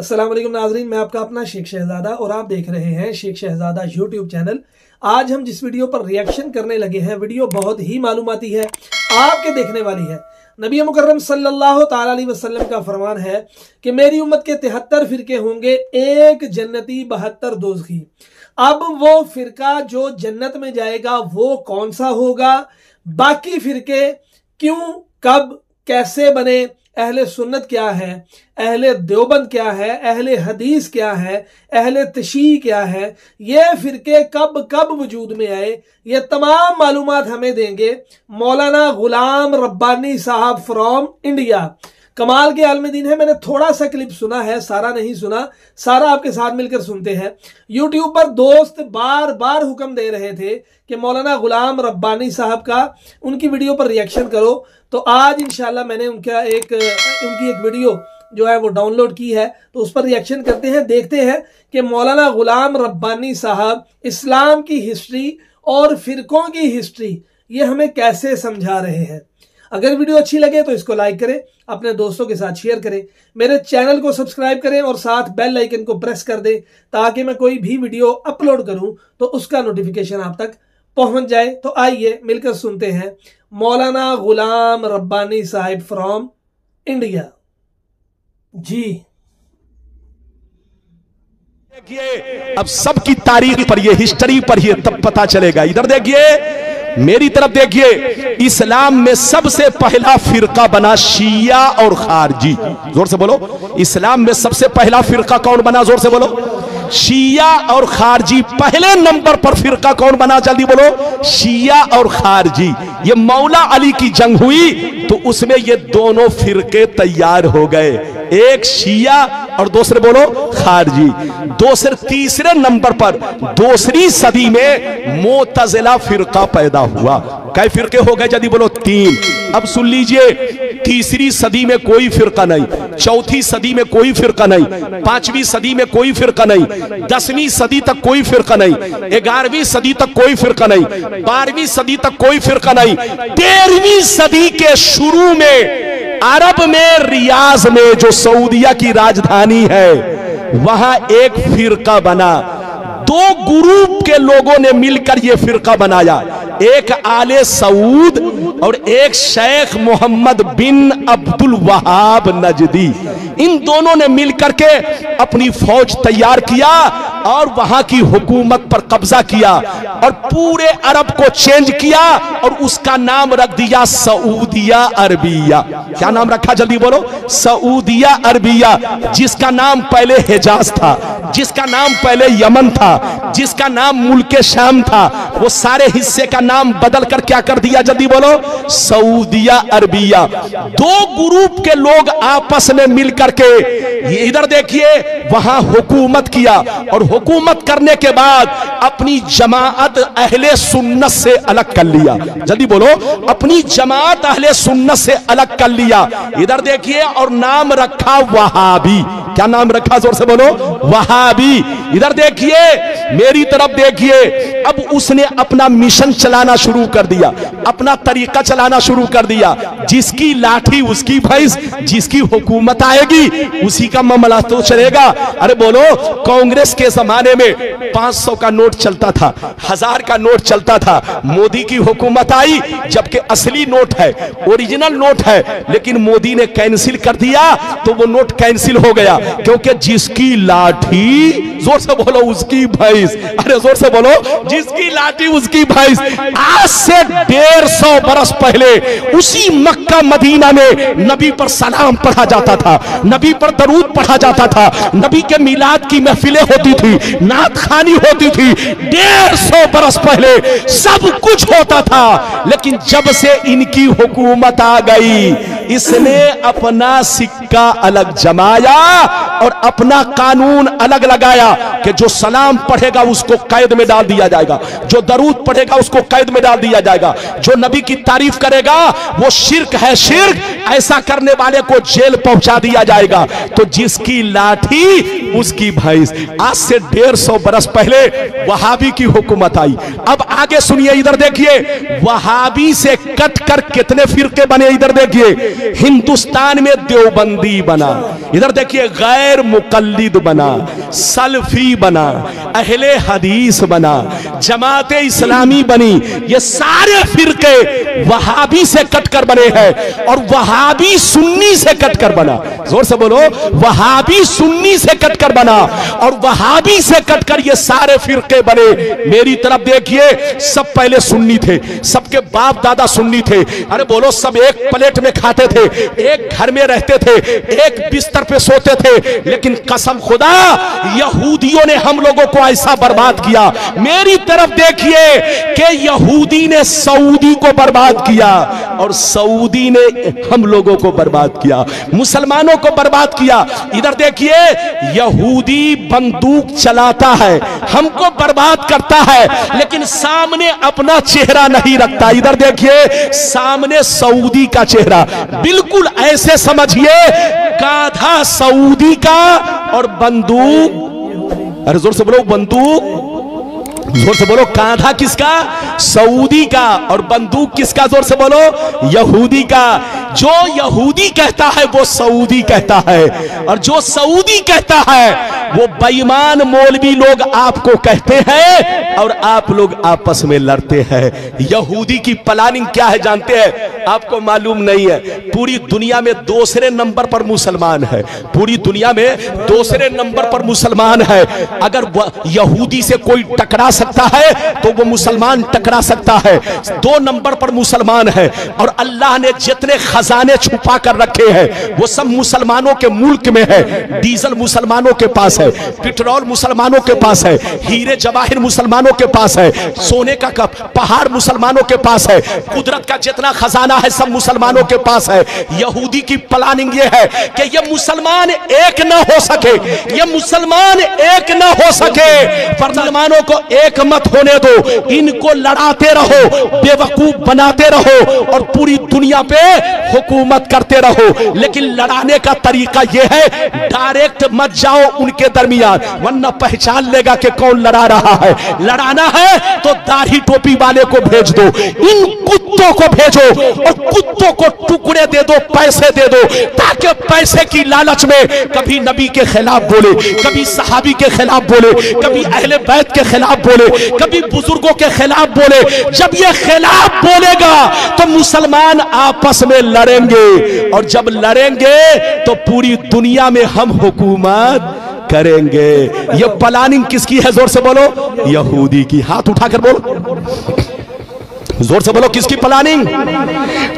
अस्सलाम वालेकुम नाजरीन, मैं आपका अपना शेख शहजादा और आप देख रहे हैं शेख शहजादा यूट्यूब चैनल। आज हम जिस वीडियो पर रिएक्शन करने लगे हैं, वीडियो बहुत ही मालूमाती है, आपके देखने वाली है। नबी मुकर्रम सल्लल्लाहु ताला अलैहि वसल्लम का फरमान है कि मेरी उम्मत के 73 फिरके होंगे, एक जन्नती 72 दोज़खी। अब वो फिरका जो जन्नत में जाएगा वो कौन सा होगा, बाकी फिरके क्यों, कब, कैसे बने, अहले सुन्नत क्या है, अहले देवबंद क्या है, अहले हदीस क्या है, अहले तशी क्या है, ये फिरके कब कब वजूद में आए, ये तमाम मालूमात हमें देंगे मौलाना गुलाम रब्बानी साहब फ्रॉम इंडिया। कमाल के आलम दीन है। मैंने थोड़ा सा क्लिप सुना है, सारा नहीं सुना, सारा आपके साथ मिलकर सुनते हैं। यूट्यूब पर दोस्त बार बार हुक्म दे रहे थे कि मौलाना गुलाम रब्बानी साहब का उनकी वीडियो पर रिएक्शन करो, तो आज इंशाल्लाह मैंने उनकी एक वीडियो जो है वो डाउनलोड की है, तो उस पर रिएक्शन करते हैं। देखते हैं कि मौलाना गुलाम रब्बानी साहब इस्लाम की हिस्ट्री और फिरकों की हिस्ट्री ये हमें कैसे समझा रहे हैं। अगर वीडियो अच्छी लगे तो इसको लाइक करें, अपने दोस्तों के साथ शेयर करें, मेरे चैनल को सब्सक्राइब करें और साथ बेल आइकन को प्रेस कर दें ताकि मैं कोई भी वीडियो अपलोड करूं तो उसका नोटिफिकेशन आप तक पहुंच जाए। तो आइए मिलकर सुनते हैं मौलाना गुलाम रब्बानी साहिब फ्रॉम इंडिया। जी देखिए, अब सबकी तारीख पढ़िए, हिस्ट्री पढ़िए, तब पता चलेगा। इधर देखिए, मेरी तरफ देखिए, इस्लाम में सबसे पहला फिरका बना शिया और खारजी। जोर से बोलो, इस्लाम में सबसे पहला फिरका कौन बना? जोर से बोलो, शिया और खारजी। पहले नंबर पर फिरका कौन बना? जल्दी बोलो, शिया और खारजी। ये मौला अली की जंग हुई तो उसमें ये दोनों फिरके तैयार हो गए, एक शिया और दूसरे बोलो खारजी। तीसरे नंबर पर दूसरी सदी में मोतजिला फिरका पैदा हुआ। कई फिरके हो गए? जल्दी बोलो, 3। अब सुन लीजिए, तीसरी सदी में कोई फिरका नहीं, चौथी सदी में कोई फिरका नहीं, 5वीं सदी में कोई फिरका नहीं, 10वीं सदी तक कोई फिरका नहीं, 11वीं सदी तक कोई फिरका नहीं, 12वीं सदी तक कोई फिरका नहीं। 13वीं सदी के शुरू में अरब में रियाज में जो सऊदिया की राजधानी है वहां एक फिरका बना। 2 ग्रुप के लोगों ने मिलकर यह फिरका बनाया, एक आले सऊद और एक शेख मोहम्मद बिन अब्दुल वहाब नजदी। इन दोनों ने मिलकर के अपनी फौज तैयार किया और वहां की हुकूमत पर कब्जा किया और पूरे अरब को चेंज किया और उसका नाम रख दिया सऊदिया अरबिया। क्या नाम रखा? जल्दी बोलो, सऊदिया अरबिया। जिसका नाम पहले हिजाज था, जिसका नाम पहले यमन था, जिसका नाम मुल्के शाम था, वो सारे हिस्से का नाम बदल कर क्या कर दिया? जल्दी बोलो, सऊदिया अरबिया। 2 ग्रुप के लोग आपस में मिलकर के इधर देखिए वहां हुकूमत किया और हुकूमत करने के बाद अपनी जमात अहले सुन्नत से अलग कर लिया। जल्दी बोलो, अपनी जमात अहले सुन्नत से अलग कर लिया। इधर देखिए, और नाम रखा वहाबी। क्या नाम रखा? जोर से बोलो, वहाबी। इधर देखिए, मेरी तरफ देखिए, अब उसने अपना मिशन चलाना शुरू कर दिया, अपना तरीका चलाना शुरू कर दिया। जिसकी लाठी उसकी भैंस, जिसकी हुकूमत आएगी उसी का मामला तो चलेगा। अरे बोलो, कांग्रेस के जमाने में 500 का नोट चलता था, 1000 का नोट चलता था। मोदी की हुकूमत आई, जबकि असली नोट है, ओरिजिनल नोट है, लेकिन मोदी ने कैंसिल कर दिया तो वो नोट कैंसिल हो गया, क्योंकि जिसकी लाठी, जोर से बोलो, उसकी भैंस। अरे जोर से बोलो, जिसकी लाठी उसकी भैंस। आज से 150 बरस पहले उसी मक्का मदीना में नबी पर सलाम पढ़ा जाता था, नबी पर दरूद पढ़ा जाता था, नबी के मिलाद की महफिलें होती थी, नात खानी होती थी। 150 बरस पहले सब कुछ होता था, लेकिन जब से इनकी हुकूमत आ गई, इसने अपना सिक्का अलग जमाया और अपना कानून अलग लगाया कि जो सलाम पढ़ेगा उसको कैद में डाल दिया जाएगा, जो दरूद पढ़ेगा उसको कैद में डाल दिया जाएगा, जो नबी की तारीफ करेगा वो शिर्क है, शिर्क, ऐसा करने वाले को जेल पहुंचा दिया जाएगा। तो जिसकी लाठी उसकी भैंस। आज से 150 बरस पहले वहाबी की हुकूमत आई। अब आगे सुनिए, इधर देखिए, वहाबी से कट कर कितने फिरके बने। इधर देखिए, हिंदुस्तान में देवबंदी बना, इधर देखिए गैर मुकल्लिद बना, सलफी बना, अहले हदीस बना, जमाते इस्लामी बनी। ये सारे फिरके वहाबी से कटकर बने हैं और वहाबी सुन्नी से कटकर बना। जोर से बोलो, वहाबी सुन्नी से कटकर बना और वहाबी से कटकर ये सारे फिरके बने। मेरी तरफ देखिए, सब पहले सुन्नी थे, सबके बाप दादा सुन्नी थे। अरे बोलो, सब एक प्लेट में खाते थे, एक घर में रहते थे, एक बिस्तर पे सोते थे। लेकिन कसम खुदा, यहूदियों ने हम लोगों को ऐसा बर्बाद किया। मेरी तरफ देखिए कि यहूदी ने सऊदी को बर्बाद किया और सऊदी ने हम लोगों को बर्बाद किया, मुसलमानों को बर्बाद किया। इधर देखिए, यहूदी बंदूक चलाता है, हमको बर्बाद करता है, लेकिन सामने अपना चेहरा नहीं रखता। इधर देखिए, सामने सऊदी का चेहरा, बिल्कुल ऐसे समझिए गाधा सऊदी का और बंदूक, अरे जोर से बोलो, बंदूक, जोर से बोलो, कांधा किसका? सऊदी का, और बंदूक किसका? जोर से बोलो, यहूदी का। जो यहूदी कहता है वो सऊदी कहता है, और जो सऊदी कहता है वो बेईमान मौलवी लोग आपको कहते हैं और आप लोग आपस में लड़ते हैं। यहूदी की प्लानिंग क्या है जानते हैं? आपको मालूम नहीं है। पूरी दुनिया में दूसरे नंबर पर मुसलमान है, पूरी दुनिया में दूसरे नंबर पर मुसलमान है। अगर यहूदी से कोई टकरा सकता है तो वो मुसलमान टकरा सकता है। 2 नंबर पर मुसलमान है, और अल्लाह ने जितने खजाने छुपा कर रखे हैं वो सब मुसलमानों के मुल्क में है। डीजल मुसलमानों के पास है, पेट्रोल मुसलमानों के पास है, हीरे जवाहिर मुसलमानों के पास है, सोने का पहाड़ मुसलमानों के पास है, कुदरत का जितना खजाना है सब मुसलमानों के पास है। यहूदी की प्लानिंग ये है कि ये मुसलमान एक ना हो सके, ये मुसलमान एक ना हो सके। मुसलमानों को एक मत होने दो, इनको लड़ाते रहो, बेवकूफ बनाते रहो और पूरी दुनिया पे हुकूमत करते रहो। लेकिन लड़ाने का तरीका यह है, डायरेक्ट मत जाओ उनके दरमियान, वरना पहचान लेगा कि कौन लड़ा रहा है। लड़ाना है तो दाढ़ी टोपी वाले को भेज दो, इन कुत्तों को भेजो और कुत्तों को टुकड़े दे दो, पैसे दे दो, ताकि पैसे की लालच में कभी नबी के खिलाफ बोले, कभी सहाबी के खिलाफ बोले, कभी अहले बैत के खिलाफ बोले, कभी बुजुर्गों के खिलाफ बोले। जब ये खिलाफ बोलेगा तो मुसलमान आपस में लड़ेंगे, और जब लड़ेंगे तो पूरी दुनिया में हम हुकूमत करेंगे। ये प्लानिंग किसकी है? जोर से बोलो, यहूदी की। हाथ उठाकर बोलो, जोर से बोलो, किसकी प्लानिंग?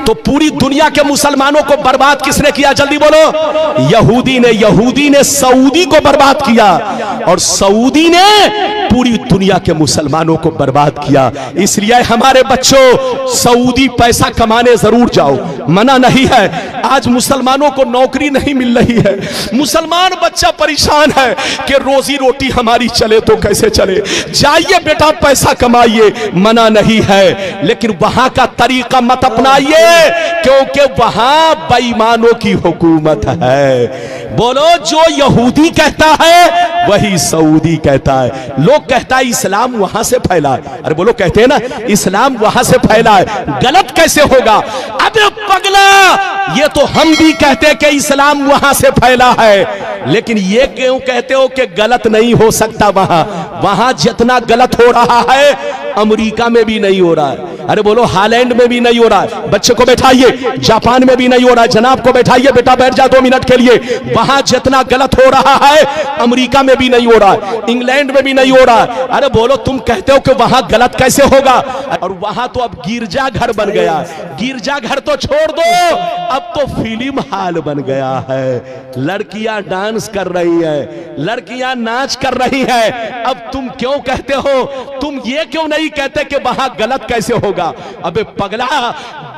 तो पूरी दुनिया के मुसलमानों को बर्बाद किसने किया? जल्दी बोलो, यहूदी ने। यहूदी ने सऊदी को बर्बाद किया और सऊदी ने पूरी दुनिया के मुसलमानों को बर्बाद किया। इसलिए हमारे बच्चों, सऊदी पैसा कमाने जरूर जाओ, मना नहीं है। आज मुसलमानों को नौकरी नहीं मिल रही है, मुसलमान बच्चा परेशान है कि रोजी रोटी हमारी चले तो कैसे चले। जाइए बेटा, पैसा कमाइए, मना नहीं है, लेकिन वहां का तरीका मत अपनाइए, क्योंकि वहां बेईमानों की हुकूमत है। बोलो, जो यहूदी कहता है वही सऊदी कहता है। लोग कहता है इस्लाम वहां से फैला है, अरे बोलो, कहते हैं ना इस्लाम वहां से फैला है, गलत कैसे होगा? अबे पगला, ये तो हम भी कहते हैं कि इस्लाम वहां से फैला है, लेकिन ये क्यों कहते हो कि गलत नहीं हो सकता? वहां जितना गलत हो रहा है अमेरिका में भी नहीं हो रहा है। अरे बोलो, हालैंड में भी नहीं हो रहा है। बच्चे को बैठाइए, जापान में भी नहीं हो रहा है। जनाब को बैठाइए, बेटा बैठ जा 2 मिनट के लिए। वहां जितना गलत हो रहा है अमेरिका में भी नहीं हो रहा है, इंग्लैंड में भी नहीं हो रहा है। अरे बोलो, तुम कहते हो कि वहां गलत कैसे होगा? और वहां तो अब गिरजा घर बन गया। गिरजा घर तो छोड़ दो, अब तो फिल्म हॉल बन गया है। लड़कियां डांस कर रही है, लड़कियां नाच कर रही है। अब तुम क्यों कहते हो? तुम ये क्यों नहीं कहते कि वहां गलत कैसे होगा? अबे पगला,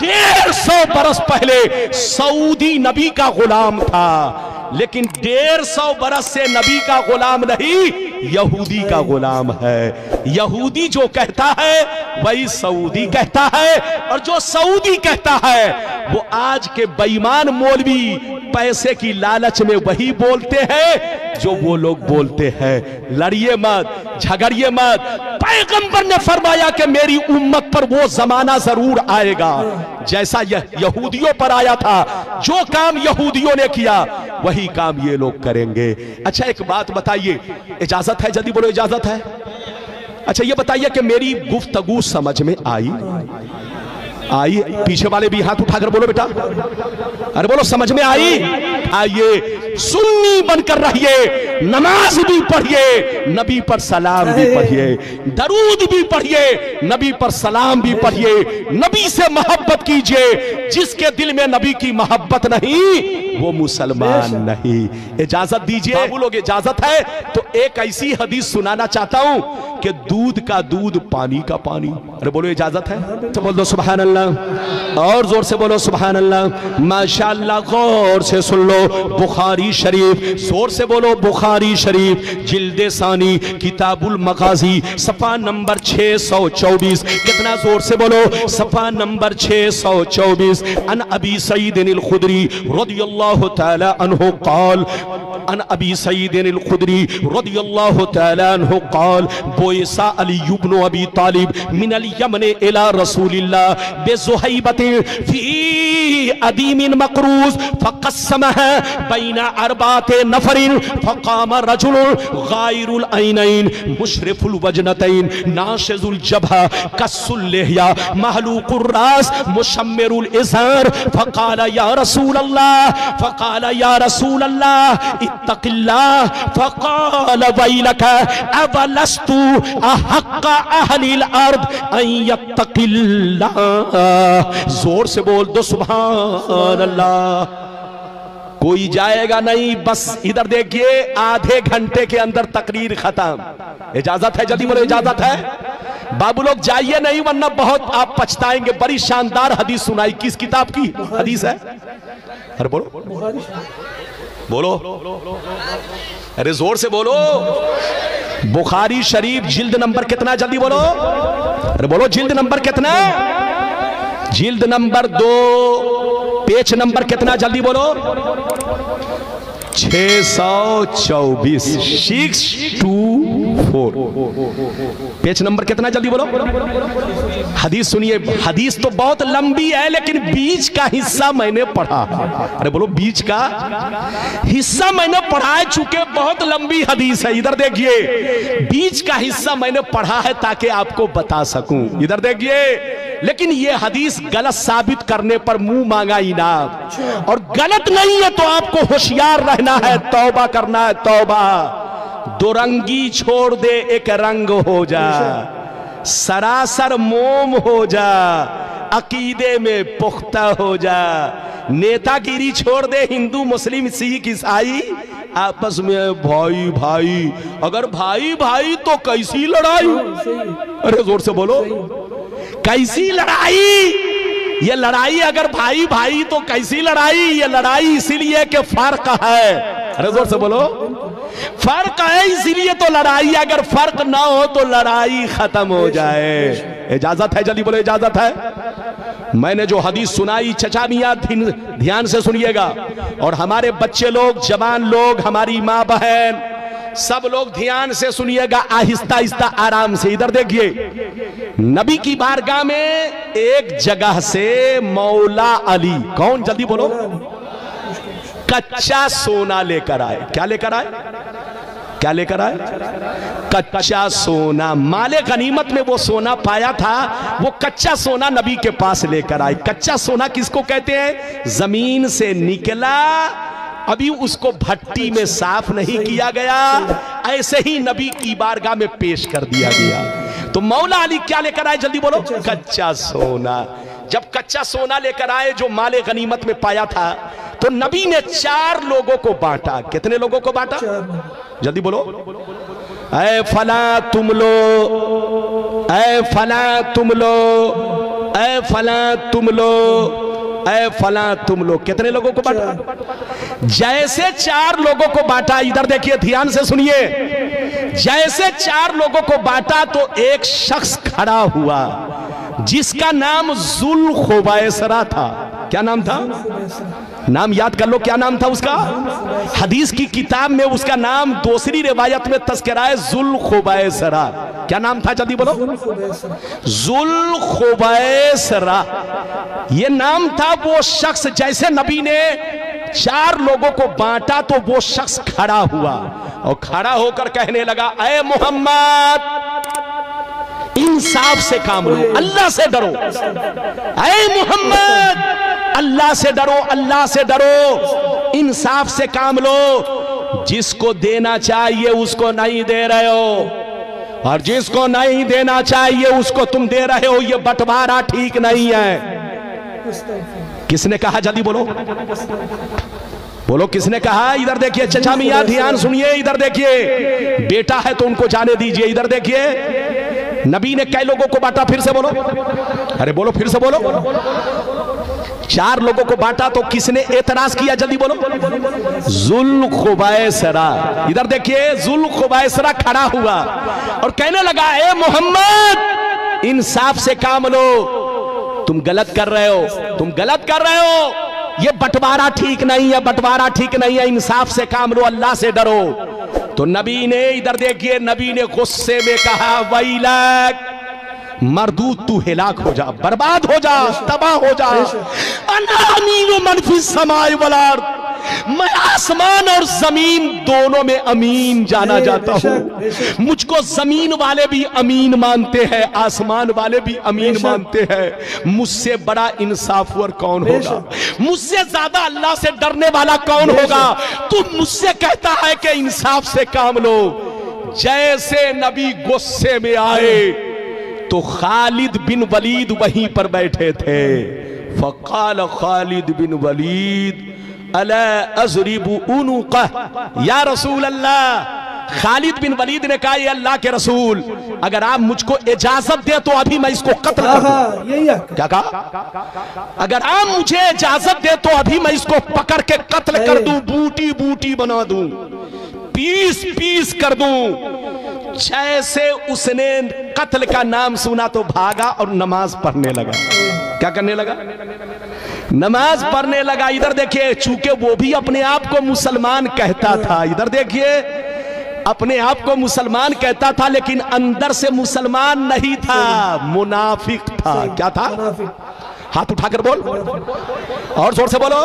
150 बरस पहले सऊदी नबी का गुलाम था, लेकिन 150 बरस से नबी का गुलाम नहीं, यहूदी का गुलाम है। यहूदी जो कहता है वही सऊदी कहता है, और जो सऊदी कहता है वो आज के बेईमान मौलवी पैसे की लालच में वही बोलते हैं जो वो लोग बोलते हैं। लड़िए मत, झगड़िए मत। पैगंबर ने फरमाया कि मेरी उम्मत पर वो जमाना जरूर आएगा जैसा यहूदियों पर आया था, जो काम यहूदियों ने किया वही काम ये लोग करेंगे। अच्छा एक बात बताइए, इजाजत है? जल्दी बोलो, इजाजत है? अच्छा ये बताइए कि मेरी गुफ्तगू समझ में आई? आई? पीछे वाले भी हाथ उठाकर बोलो बेटा, अरे बोलो समझ में आई? आइए सुन्नी बनकर रहिए, नमाज भी पढ़िए, नबी पर सलाम भी पढ़िए, दरूद भी पढ़िए, नबी पर सलाम भी पढ़िए, नबी से मोहब्बत कीजिए। जिसके दिल में नबी की मोहब्बत नहीं वो मुसलमान नहीं। इजाजत दीजिए बाबू लोग, इजाजत है तो एक ऐसी हदीस सुनाना चाहता हूं कि दूध का दूध, पानी का पानी। अरे बोलो इजाजत है तो बोल दो सुभान अल्लाह, और जोर से बोलो सुभान अल्लाह। माशाअल्लाह, गौर से सुन लो, बुखारी शरीफ, जोर से बोलो बुखारी शरीफ, जिल्दे सानी, किताबुल मगाजी, सफा नंबर 624। कितना जोर से बोलो? सफा नंबर 624। अन अबी सईद अल खुदरी रदियल्लाहु तआला अन्हु क़ाल, अन अबी सईद अल खुदरी रदियल्लाहु तआला अन्हु क़ाल, बोयसा अली इब्न अबी तालिब मिनल यमन इला रसूलिल्लाह बेज़ुहैबतिन फी अदीमिन मक़रूज़ फ़क़स्समहा बैना अरबाते नफ़रिन फ़क़ाम रजुलुन गायरुल ऐनैन मुशरिफुल वजनतैन नाशिजुल जबहा कस्सुल लिहया महलूकुर रास मुशम्मिरुल इज़ार फ़क़ाल या रसूलल्लाह, फ़क़ाल या रसूलल्लाह इत्तक़िल्लाह, फ़क़ाल वैलका अवलस्तु अहक्का अहलिल अर्द अन यत्तक़िल्लाह। जोर से बोल दो सुभान अल्लाह। कोई जाएगा नहीं, बस इधर देखिए, आधे घंटे के अंदर तकरीर खत्म। इजाजत है? जल्दी बोलो इजाजत है? बाबू लोग जाइए नहीं वरना बहुत आप पछताएंगे। बड़ी शानदार हदीस सुनाई। किस किताब की हदीस है? अरे बोलो बोलो, अरे जोर से बोलो। बुखारी शरीफ जिल्द नंबर कितना? जल्दी बोलो, अरे बोलो जिल्द नंबर कितना? जिल्द नंबर 2, पेज नंबर कितना? जल्दी बोलो। 624, 624, पेज नंबर कितना? जल्दी बोलो। हदीस सुनिए, हदीस तो बहुत लंबी है लेकिन बीच का हिस्सा मैंने पढ़ा। अरे बोलो बीच का हिस्सा मैंने पढ़ा है, चूंकि बहुत लंबी हदीस है। इधर देखिए, बीच का हिस्सा मैंने पढ़ा है ताकि आपको बता सकूं। इधर देखिए, लेकिन यह हदीस गलत साबित करने पर मुंह मांगा इनाम, और गलत नहीं है तो आपको होशियार रहना है, तौबा करना है, तौबा। दो रंगी छोड़ दे, एक रंग हो जा, सरासर मोम हो जा, अकीदे में पुख्ता हो जा, नेतागिरी छोड़ दे, हिंदू मुस्लिम सिख ईसाई आपस में भाई भाई। अगर भाई भाई तो कैसी लड़ाई? अरे जोर से बोलो, कैसी लड़ाई? ये लड़ाई अगर भाई भाई तो कैसी लड़ाई? ये लड़ाई इसीलिए कि फर्क है। अरे जोर से बोलो, फर्क है इसीलिए तो लड़ाई। अगर फर्क ना हो तो लड़ाई खत्म हो जाए। इजाजत है? जल्दी बोलो इजाजत है? मैंने जो हदीस सुनाई चचा मियां ध्यान से सुनिएगा, और हमारे बच्चे लोग, जवान लोग, हमारी माँ बहन, सब लोग ध्यान से सुनिएगा, आहिस्ता आहिस्ता आराम से। इधर देखिए, नबी की बारगाह में एक जगह से मौला अली, कौन? जल्दी बोलो, कच्चा सोना लेकर आए। क्या लेकर आए? क्या लेकर आए? कच्चा सोना। माले गनीमत में वो सोना पाया था, वो कच्चा सोना नबी के पास लेकर आए। कच्चा सोना किसको कहते हैं? जमीन से निकला, अभी उसको भट्टी में साफ नहीं किया गया, ऐसे ही नबी की बारगाह में पेश कर दिया गया। तो मौला अली क्या लेकर आए? जल्दी बोलो, कच्चा सोना। जब कच्चा सोना लेकर आए जो माले गनीमत में पाया था, तो नबी ने 4 लोगों को बांटा। कितने लोगों को बांटा? जल्दी बोलो। ऐ फला तुम लो, ऐ फला तुम लो, ऐ फला तुम लो, ऐ फला तुम लोग। कितने लोगों को बांटा? जैसे 4 लोगों को बांटा, इधर देखिए ध्यान से सुनिए, जैसे 4 लोगों को बांटा तो एक शख्स खड़ा हुआ जिसका नाम जुल्खुवैसरा था। क्या नाम था? नाम याद कर लो, क्या नाम था उसका? हदीस की किताब में उसका नाम दूसरी रिवायत में तस्करा है जुल्खुबैसरा। क्या नाम था? जल्दी बोलो। जुल्खुबैसरा ये नाम था। वो शख्स, जैसे नबी ने 4 लोगों को बांटा तो वो शख्स खड़ा हुआ और खड़ा होकर कहने लगा, ऐ मोहम्मद, इंसाफ से काम लो, अल्लाह से डरो। ऐ मोहम्मद, अल्लाह से डरो, अल्लाह से डरो, इंसाफ से काम लो। जिसको देना चाहिए उसको नहीं दे रहे हो, और जिसको नहीं देना चाहिए उसको तुम दे रहे हो। ये बंटवारा ठीक नहीं है। किसने कहा? जल्दी बोलो, बोलो किसने कहा? इधर देखिए चचा मियां, ध्यान सुनिए, इधर देखिए। बेटा है तो उनको जाने दीजिए। इधर देखिए, नबी ने कई लोगों को बांटा? फिर से बोलो, अरे बोलो, फिर से बोलो। 4 लोगों को बांटा तो किसने एतराज किया? जल्दी बोलो। जुल्खुबैसरा। इधर देखिए, जुल्खुबैसरा खड़ा हुआ और कहने लगा, ए मोहम्मद, इंसाफ से काम लो, तुम गलत कर रहे हो, तुम गलत कर रहे हो। ये बंटवारा ठीक नहीं है, बंटवारा ठीक नहीं है, इंसाफ से काम लो, अल्लाह से डरो। तो नबी ने, इधर देखिए, नबी ने गुस्से में कहा, वैलक, मरदूद, तू हिलाक हो जा, बर्बाद हो जा, तबाह हो जा। अना अमीनु मन फिस समाए वल अर्द, मैं आसमान और जमीन दोनों में अमीन जाना जाता हूँ। मुझको जमीन वाले भी अमीन मानते हैं, आसमान वाले भी अमीन मानते हैं। मुझसे बड़ा इंसाफवर कौन होगा? मुझसे ज्यादा अल्लाह से डरने वाला कौन होगा? तू मुझसे कहता है कि इंसाफ से काम लो। जैसे नबी गुस्से में आए तो खालिद बिन वलीद वहीं पर बैठे थे। फकाल खालिद बिन वलीद, अला अज़रिबु उनुक़ह या रसूल अल्लाह। खालिद बिन वलीद ने कहा, ये अल्लाह के रसूल, अगर आप मुझको इजाजत दे तो अभी मैं इसको कत्ल कर दूं। क्या कहा? अगर आप मुझे इजाजत दे तो अभी मैं इसको पकड़ के कत्ल कर दूं, बूटी बूटी बना दूं, पीस पीस कर दूं। जैसे उसने कत्ल का नाम सुना तो भागा और नमाज पढ़ने लगा। क्या करने लगा? नमाज पढ़ने लगा। इधर देखिए, चूंकि वो भी अपने आप को मुसलमान कहता था, इधर देखिए, अपने आप को मुसलमान कहता था लेकिन अंदर से मुसलमान नहीं था, मुनाफिक था। क्या था? हाथ उठाकर बोल, और जोर से बोलो।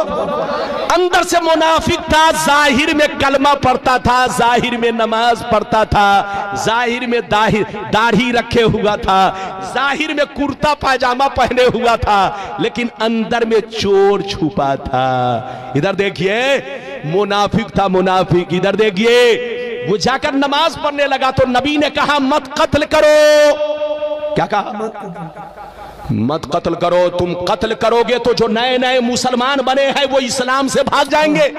अंदर से मुनाफिक था, जाहिर में कलमा पढ़ता था, जाहिर में नमाज पढ़ता था, जाहिर में दाढ़ी रखे हुआ था, जाहिर में कुर्ता पायजामा पहने हुआ था, लेकिन अंदर में चोर छुपा था। इधर देखिए, मुनाफिक था, मुनाफिक। इधर देखिए, वो जाकर नमाज पढ़ने लगा तो नबी ने कहा, मत कत्ल करो। क्या कहा? मत कत्ल करो। तुम कत्ल करोगे तो जो नए नए मुसलमान बने हैं वो इस्लाम से भाग जाएंगे,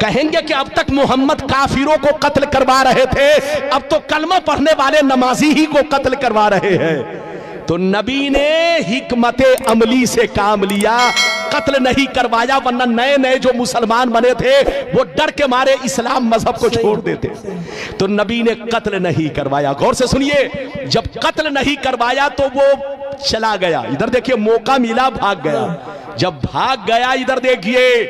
कहेंगे कि अब तक मोहम्मद काफिरों को कत्ल करवा रहे थे, अब तो कलमा पढ़ने वाले नमाजी ही को कत्ल करवा रहे हैं। तो नबी ने हिकमते अमली से काम लिया, कत्ल नहीं करवाया, वरना नए नए जो मुसलमान बने थे वो डर के मारे इस्लाम मजहब को छोड़ देते। तो नबी ने कत्ल नहीं करवाया। गौर से सुनिए, जब कत्ल नहीं करवाया तो वो चला गया। इधर देखिए, मौका मिला, भाग गया। जब भाग गया, इधर देखिए,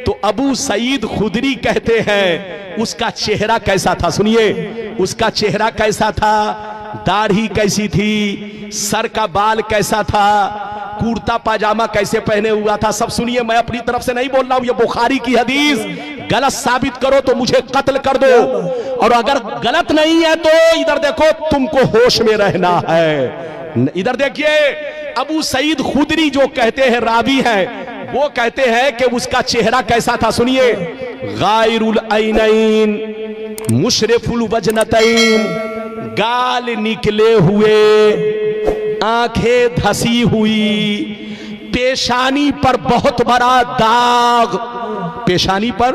तो अबू सईद खुदरी कहते हैं उसका चेहरा कैसा था? सुनिए, उसका चेहरा कैसा था, दाढ़ी कैसी थी, सर का बाल कैसा था, कुर्ता पाजामा कैसे पहने हुआ था, सब सुनिए। मैं अपनी तरफ से नहीं बोल रहा हूं, ये बुखारी की हदीस। गलत साबित करो तो मुझे कत्ल कर दो, और अगर गलत नहीं है तो इधर देखो, तुमको होश में रहना है। इधर देखिए, अबू सईद खुदरी जो कहते हैं रावी हैं, वो कहते हैं कि उसका चेहरा कैसा था? सुनिए, गायरुल ऐनैन मुशरिफुल वजनतैन, गाल निकले हुए, आंखें धसी हुई, पेशानी पर बहुत बड़ा दाग, पेशानी पर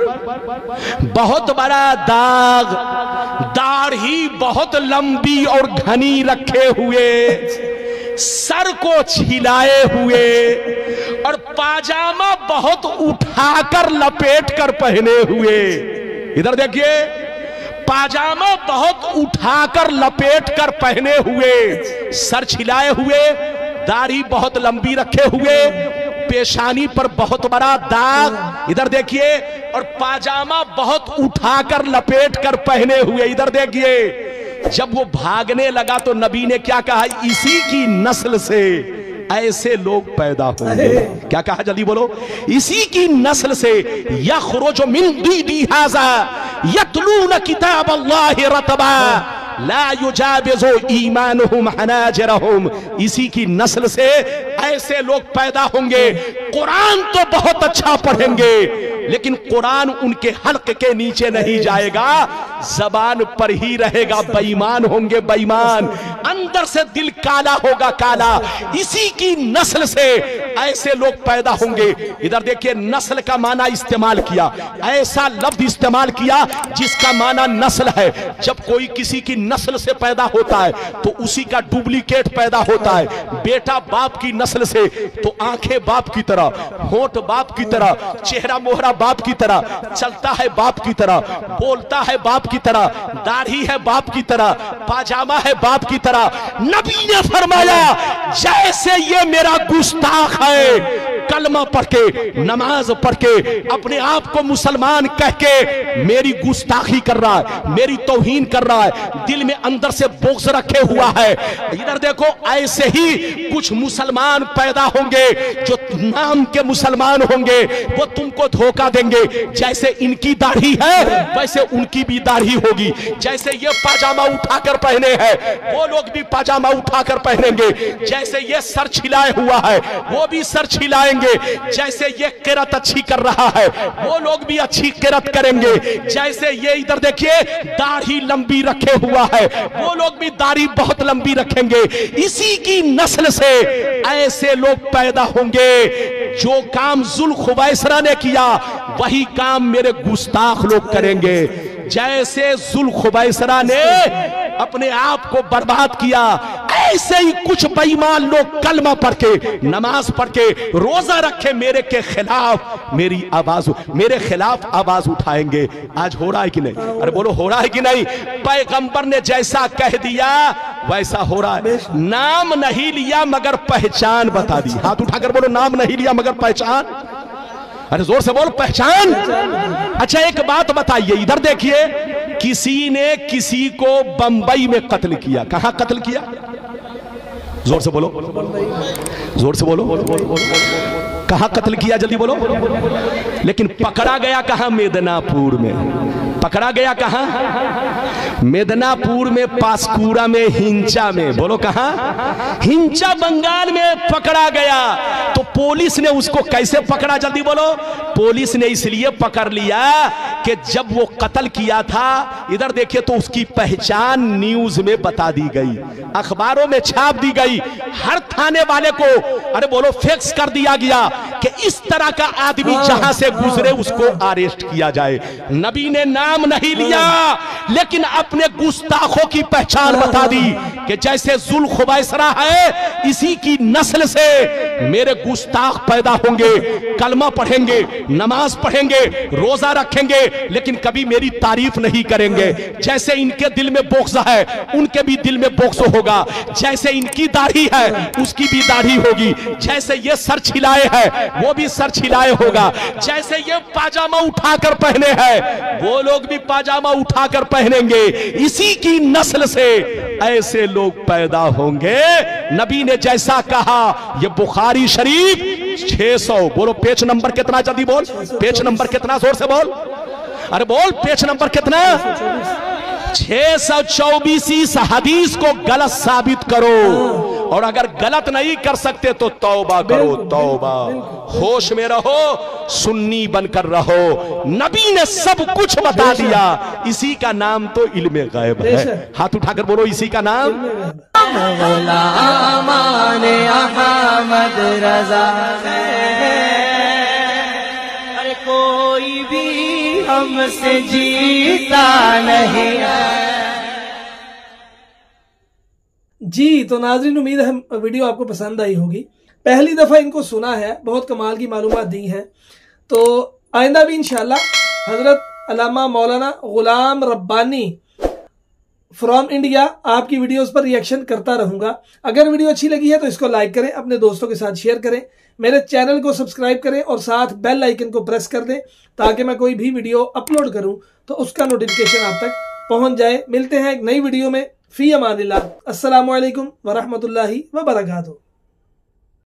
बहुत बड़ा दाग, दाढ़ी बहुत लंबी और घनी रखे हुए, सर को छिलाए हुए, और पाजामा बहुत उठाकर लपेट कर पहने हुए। इधर देखिए, पाजामा बहुत उठाकर लपेट कर पहने हुए, सर छिलाए हुए, दाढ़ी बहुत लंबी रखे हुए, पेशानी पर बहुत बड़ा दाग, इधर देखिए, और पाजामा बहुत उठाकर लपेट कर पहने हुए, इधर देखिए। जब वो भागने लगा तो नबी ने क्या कहा, इसी की नस्ल से ऐसे लोग पैदा होंगे। क्या कहा, जल्दी बोलो, इसी की नस्ल से यखरुजु मिन दीदी हाज़ा यतलून किताब अल्लाह रतबा ला युजाबिज़ु ईमानुहुम हनाजिरहुम, इसी की नस्ल से ऐसे लोग पैदा होंगे। कुरान तो बहुत अच्छा पढ़ेंगे, लेकिन कुरान उनके हल्क के नीचे नहीं जाएगा, जबान पर ही रहेगा। बेईमान होंगे, बेईमान, अंदर से दिल काला होगा, काला। इसी की नस्ल से ऐसे लोग पैदा होंगे। इधर देखिए, नस्ल का माना इस्तेमाल किया, ऐसा लफ्ज इस्तेमाल किया जिसका माना नस्ल है। जब कोई किसी की नस्ल से पैदा होता है तो उसी का डुप्लीकेट पैदा होता है। बेटा बाप की नस्ल से तो आंखें बाप की तरह, होंठ बाप की तरह, चेहरा मोहरा बाप की तरह, चलता है बाप की तरह, बोलता है बाप की तरह, दाढ़ी है बाप की तरह, पाजामा है बाप की तरह। नबी ने फरमाया, जैसे ये मेरा गुस्ताख है, कलमा पढ़ के, नमाज पढ़ के, अपने आप को मुसलमान कह के मेरी गुस्ताखी कर रहा है, मेरी तौहीन कर रहा है, दिल में अंदर से बोझ रखे हुआ है। इधर देखो, ऐसे ही कुछ मुसलमान पैदा होंगे जो नाम के मुसलमान होंगे, वो तुमको धोखा देंगे। जैसे इनकी दाढ़ी है वैसे उनकी भी दाढ़ी होगी, जैसे ये पाजामा उठाकर पहने हैं वो लोग भी पाजामा उठाकर पहनेंगे, जैसे ये सर छिलाए हुआ है वो भी सर छिलाएंगे, जैसे ये किरत अच्छी कर रहा है वो लोग भी अच्छी किरत करेंगे, जैसे ये इधर देखिए दाढ़ी लंबी रखे हुआ है वो लोग भी दाढ़ी बहुत लंबी रखेंगे। इसी की नस्ल से ऐसे लोग पैदा होंगे। जो काम जुल्खुवैसरा ने किया वही काम मेरे गुस्ताख लोग करेंगे। जैसे जुल्खुवैसरा ने अपने आप को बर्बाद किया, ऐसे ही कुछ बेईमान लोग कलमा पढ़ के, नमाज पढ़ के, रोजा रखे, मेरे के खिलाफ मेरी आवाज, मेरे खिलाफ आवाज उठाएंगे। आज हो रहा है कि नहीं? अरे बोलो, हो रहा है कि नहीं? पैगंबर ने जैसा कह दिया वैसा हो रहा है। नाम नहीं लिया मगर पहचान बता दी। हाथ उठाकर बोलो, नाम नहीं लिया मगर पहचान। अरे जोर से बोल, पहचान। अच्छा, एक बात बताइए, इधर देखिए, किसी ने किसी को बंबई में कत्ल किया। कहां कत्ल किया? जोर से बोलो, जोर से बोलो, कहां कत्ल किया? जल्दी बोलो। लेकिन पकड़ा गया कहां? मेदिनापुर में। पकड़ा गया कहां? मेदिनापुर में, पासकुरा में, हिंचा में। बोलो कहां? हिंचा बंगाल में पकड़ा गया। तो पुलिस ने उसको कैसे पकड़ा? जल्दी बोलो। पुलिस ने इसलिए पकड़ लिया कि जब वो कत्ल किया था, इधर देखिए, तो उसकी पहचान न्यूज में बता दी गई, अखबारों में छाप दी गई, हर थाने वाले को, अरे बोलो, फैक्स कर दिया गया कि इस तरह का आदमी जहां से गुजरे उसको अरेस्ट किया जाए। नबी ने नाम नहीं लिया लेकिन अपने गुस्ताखों की पहचान बता दी कि जैसे जुल्खुवैसरा है इसी की नस्ल से मेरे गुस्ताख पैदा होंगे, कलमा पढ़ेंगे, नमाज पढ़ेंगे, रोजा रखेंगे, लेकिन कभी मेरी तारीफ नहीं करेंगे। जैसे इनके दिल में बोक्स है उनके भी दिल में बोक्स होगा, जैसे इनकी दाढ़ी है उसकी भी दाढ़ी होगी, जैसे ये सर छिलाए है वो भी सर छिलाए होगा, जैसे ये पाजामा उठाकर पहने हैं वो लोग भी पाजामा उठाकर पहनेंगे। इसी की नस्ल से ऐसे लोग पैदा होंगे। नबी ने जैसा कहा, ये बुखारी शरीफ 600, बोलो पेज नंबर कितना? जल्दी बोल, पेज नंबर कितना? जोर से बोल, अरे बोल, पेज नंबर कितना? 624। इस हदीस को गलत साबित करो, और अगर गलत नहीं कर सकते तो तौबा करो, तौबा। होश में रहो, सुन्नी बनकर रहो। नबी ने सब कुछ बता दिया। इसी का नाम तो इल्मे गैब है। हाथ उठाकर बोलो, इसी का नाम। अरे कोई भी हमसे जीता नहीं है। जी, तो नाज़रीन, उम्मीद है वीडियो आपको पसंद आई होगी। पहली दफ़ा इनको सुना है, बहुत कमाल की मालूमात दी हैं। तो आइंदा भी इंशाल्लाह हज़रत अल्लामा मौलाना गुलाम रब्बानी फ्रॉम इंडिया आपकी वीडियोस पर रिएक्शन करता रहूंगा। अगर वीडियो अच्छी लगी है तो इसको लाइक करें, अपने दोस्तों के साथ शेयर करें, मेरे चैनल को सब्सक्राइब करें और साथ बेल आइकन को प्रेस कर दें ताकि मैं कोई भी वीडियो अपलोड करूं तो उसका नोटिफिकेशन आप तक पहुंच जाए। मिलते हैं एक नई वीडियो में। फी अमानिल्लाह। अस्सलामु अलैकुम वरहमतुल्लाहि वबरकातुहू।